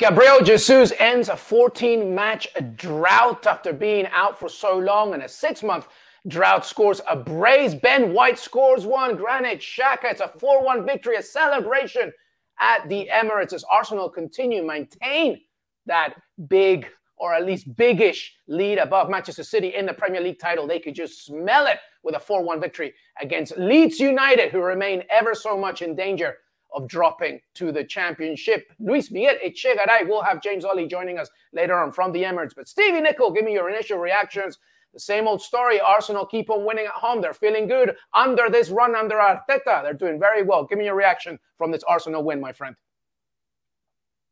Gabriel Jesus ends a 14-match drought after being out for so long, and a 6-month drought scores a brace. Ben White scores one. Granit Xhaka, it's a 4-1 victory, a celebration at the Emirates as Arsenal continue maintain that big, or at least biggish, lead above Manchester City in the Premier League title. They could just smell it with a 4-1 victory against Leeds United, who remain ever so much in danger of dropping to the Championship. Luis Miguel Echegaray will have James Ollie joining us later on from the Emirates. But Stevie Nicol, give me your initial reactions. The same old story. Arsenal keep on winning at home. They're feeling good under this run under Arteta. They're doing very well. Give me your reaction from this Arsenal win, my friend.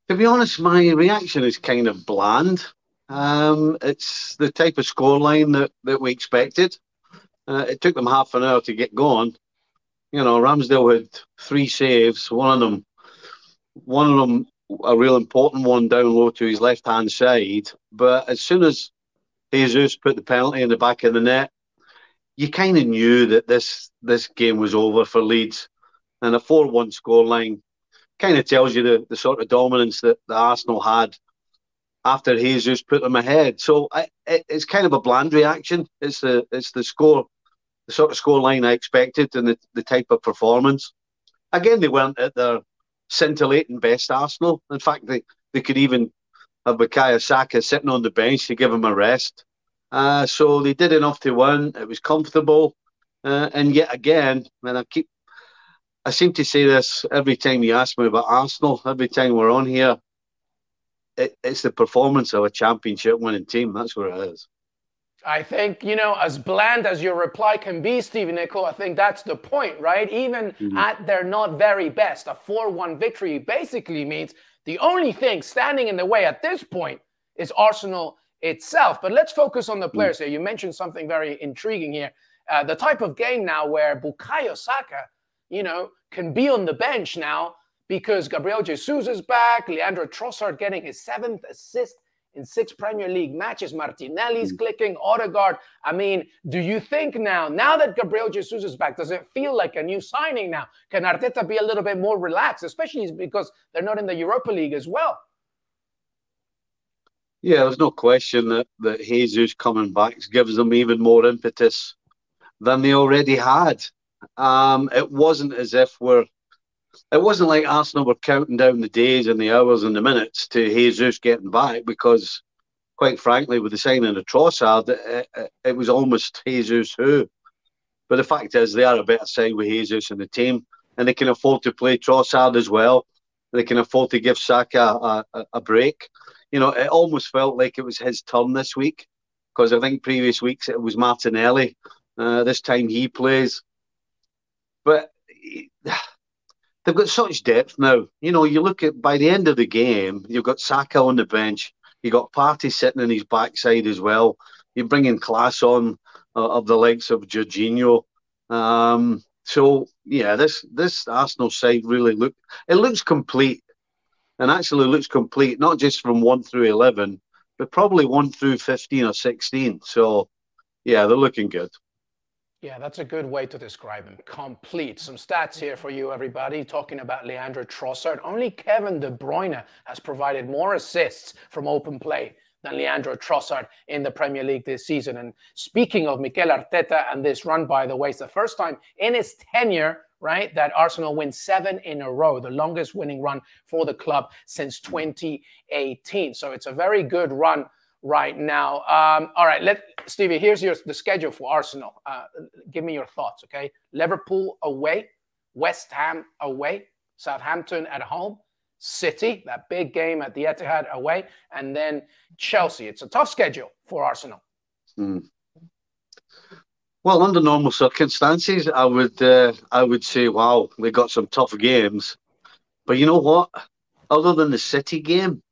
To be honest, my reaction is kind of bland. It's the type of scoreline that we expected. It took them half an hour to get going. You know, Ramsdale had 3 saves. One of them, a real important one down low to his left-hand side. But as soon as Jesus put the penalty in the back of the net, you kind of knew that this game was over for Leeds. And a 4-1 scoreline kind of tells you the sort of dominance that the Arsenal had after Jesus put them ahead. So it's kind of a bland reaction. It's the score. The sort of scoreline I expected and the type of performance. Again, they weren't at their scintillating best, Arsenal. In fact, they could even have Bukayo Saka sitting on the bench to give him a rest. So they did enough to win. It was comfortable. And yet again, and I seem to say this every time you ask me about Arsenal, every time we're on here, it's the performance of a championship winning team. That's what it is. I think, as bland as your reply can be, Stevie Nicol, I think that's the point, right? Even at their not very best, a 4-1 victory basically means the only thing standing in the way at this point is Arsenal itself. But let's focus on the players here. You mentioned something very intriguing here. The type of game now where Bukayo Saka, can be on the bench now because Gabriel Jesus is back, Leandro Trossard getting his 7th assist in 6 Premier League matches, Martinelli's clicking, Odegaard. I mean, do you think now that Gabriel Jesus is back, does it feel like a new signing now? Can Arteta be a little bit more relaxed, especially because they're not in the Europa League as well? Yeah, there's no question that Jesus coming back gives them even more impetus than they already had. It wasn't as if it wasn't like Arsenal were counting down the days and the hours and the minutes to Jesus getting back because, quite frankly, with the signing of Trossard, it was almost Jesus who. But the fact is, they are a better side with Jesus in the team, and they can afford to play Trossard as well. They can afford to give Saka a break. It almost felt like it was his turn this week because I think previous weeks it was Martinelli. This time he plays. But they've got such depth now. You look at, by the end of the game, you've got Saka on the bench. You've got Partey sitting on his backside as well. You're bringing class on of the likes of Jorginho. So, yeah, this Arsenal side really looks complete. And actually looks complete, not just from 1 through 11, but probably 1 through 15 or 16. So, yeah, they're looking good. Yeah, that's a good way to describe him. Complete. Some stats here for you, everybody. Talking about Leandro Trossard. Only Kevin De Bruyne has provided more assists from open play than Leandro Trossard in the Premier League this season. And speaking of Mikel Arteta and this run, by the way, it's the first time in his tenure, right, that Arsenal wins 7 in a row, the longest winning run for the club since 2018. So it's a very good run right now. All right, Stevie, here's the schedule for Arsenal. Give me your thoughts, okay? Liverpool away, West Ham away, Southampton at home, City, that big game at the Etihad away, and then Chelsea. It's a tough schedule for Arsenal. Well, under normal circumstances, I would say, wow, they got some tough games. But you know what? Other than the City game,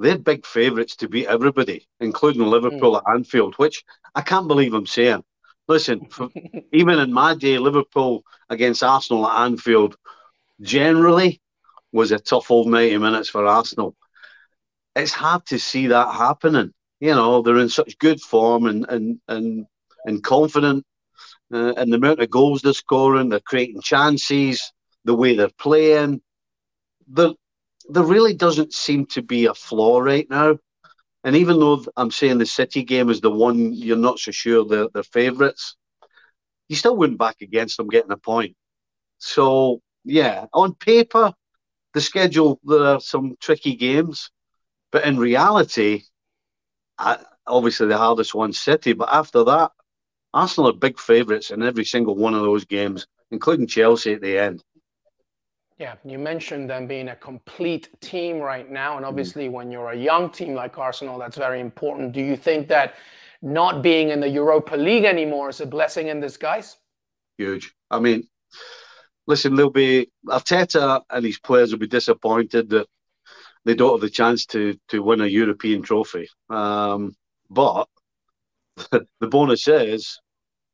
they're big favourites to beat everybody, including Liverpool at Anfield, which I can't believe I'm saying. Listen, even in my day, Liverpool against Arsenal at Anfield generally was a tough old 90 minutes for Arsenal. It's hard to see that happening. They're in such good form and confident, and the amount of goals they're scoring, they're creating chances, the way they're playing. there really doesn't seem to be a flaw right now. And even though I'm saying the City game is the one you're not so sure they're favourites, you still wouldn't back against them getting a point. So, yeah, on paper, the schedule, there are some tricky games. But in reality, obviously the hardest one's City. But after that, Arsenal are big favourites in every single one of those games, including Chelsea at the end. Yeah, you mentioned them being a complete team right now. And obviously, when you're a young team like Arsenal, that's very important. Do you think that not being in the Europa League anymore is a blessing in disguise? Huge. I mean, listen, Arteta and his players will be disappointed that they don't have the chance to win a European trophy. But the bonus is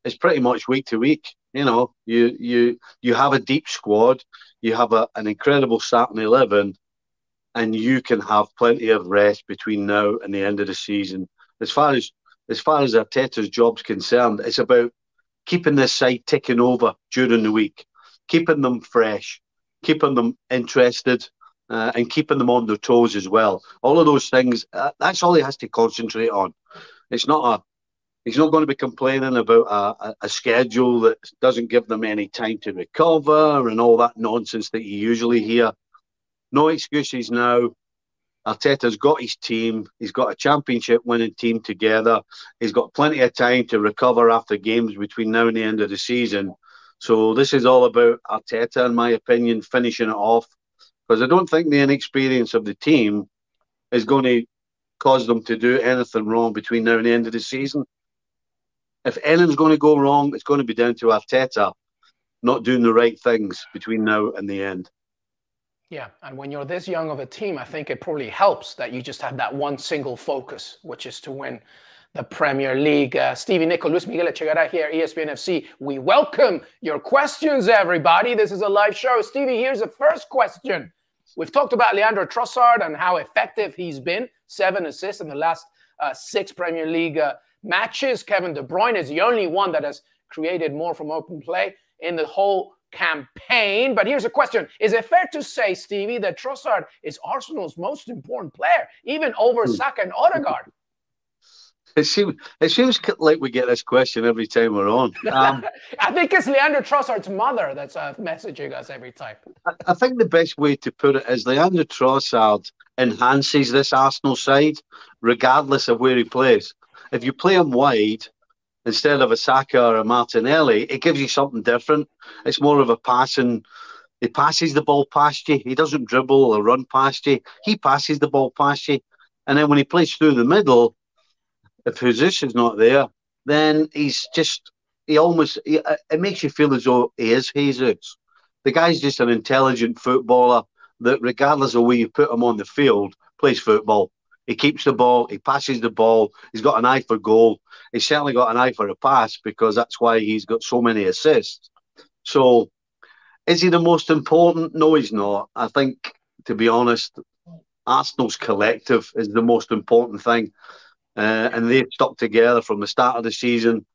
it's pretty much week to week. You know, you have a deep squad, you have an incredible starting 11, and you can have plenty of rest between now and the end of the season. As far as Arteta's job's concerned, it's about keeping this side ticking over during the week, keeping them fresh, keeping them interested, and keeping them on their toes as well. All of those things, that's all he has to concentrate on. He's not going to be complaining about a schedule that doesn't give them any time to recover and all that nonsense that you usually hear. No excuses now. Arteta's got his team. He's got a championship-winning team together. He's got plenty of time to recover after games between now and the end of the season. So this is all about Arteta, in my opinion, finishing it off. Because I don't think the inexperience of the team is going to cause them to do anything wrong between now and the end of the season. If anything's going to go wrong, it's going to be down to Arteta not doing the right things between now and the end. Yeah, and when you're this young of a team, I think it probably helps that you just have that one single focus, which is to win the Premier League. Stevie, Nicol, Luis Miguel Echegaray here, ESPN FC. We welcome your questions, everybody. This is a live show. Stevie, here's the first question. We've talked about Leandro Trossard and how effective he's been. 7 assists in the last 6 Premier League matches. Kevin De Bruyne is the only one that has created more from open play in the whole campaign. But here's a question. Is it fair to say, Stevie, that Trossard is Arsenal's most important player, even over Saka and Odegaard? It seems like we get this question every time we're on. I think it's Leandro Trossard's mother that's messaging us every time. I think the best way to put it is Leandro Trossard enhances this Arsenal side, regardless of where he plays. If you play him wide instead of a Saka or a Martinelli, it gives you something different. It's more of a passing. He passes the ball past you. He doesn't dribble or run past you. He passes the ball past you. And then when he plays through the middle, if Jesus is not there, then it makes you feel as though he is Jesus. The guy's just an intelligent footballer that, regardless of where you put him on the field, plays football. He keeps the ball, he passes the ball, he's got an eye for goal. He's certainly got an eye for a pass because that's why he's got so many assists. So, is he the most important? No, he's not. I think, to be honest, Arsenal's collective is the most important thing. And they've stuck together from the start of the season.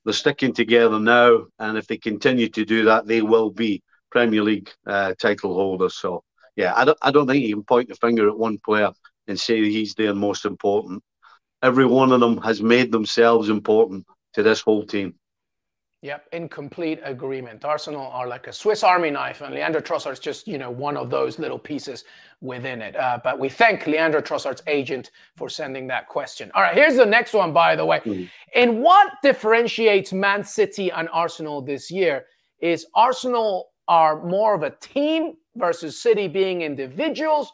They're sticking together now. And if they continue to do that, they will be Premier League title holders. So, yeah, I don't think you can point the finger at one player and say he's their most important. Every one of them has made themselves important to this whole team. Yep, in complete agreement. Arsenal are like a Swiss Army knife, and Leandro Trossard's just, one of those little pieces within it. But we thank Leandro Trossard's agent for sending that question. All right, here's the next one, by the way. In what differentiates Man City and Arsenal this year is Arsenal are more of a team versus City being individuals.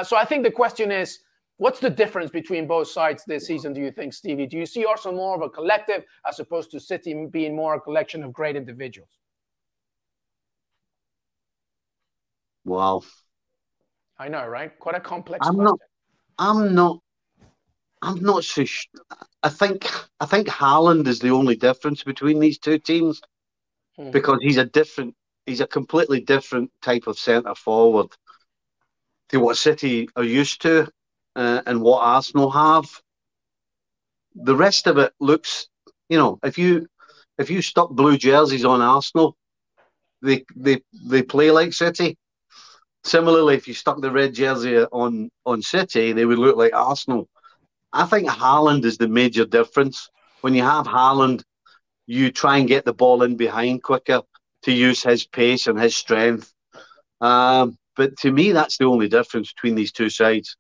So I think the question is, what's the difference between both sides this season, do you think, Stevie? Do you see Arsenal more of a collective as opposed to City being more a collection of great individuals? Wow. I know, right? Quite a complex question. I'm not so sure. I think Haaland is the only difference between these two teams because he's a completely different type of centre forward to what City are used to. And what Arsenal have. The rest of it looks, if you stuck blue jerseys on Arsenal, they play like City. Similarly, if you stuck the red jersey on City, they would look like Arsenal. I think Haaland is the major difference. When you have Haaland, you try and get the ball in behind quicker to use his pace and his strength. But to me, that's the only difference between these two sides.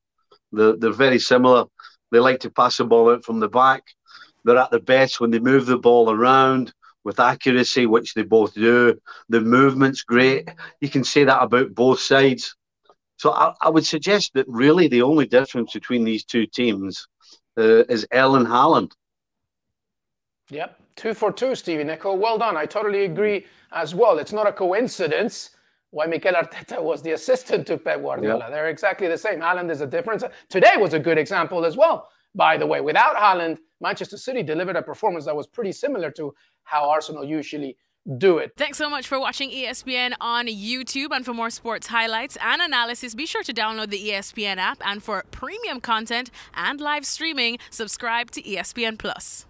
They're very similar. They like to pass the ball out from the back. They're at their best when they move the ball around with accuracy, which they both do. The movement's great. You can say that about both sides. So I would suggest that really the only difference between these two teams is Erling Haaland. Yep, 2 for 2, Stevie Nicol. Well done. I totally agree as well. It's not a coincidence why Mikel Arteta was the assistant to Pep Guardiola. Yep. They're exactly the same. Haaland is a difference. Today was a good example as well, by the way. Without Haaland, Manchester City delivered a performance that was pretty similar to how Arsenal usually do it. Thanks so much for watching ESPN on YouTube. And for more sports highlights and analysis, be sure to download the ESPN app. And for premium content and live streaming, subscribe to ESPN Plus.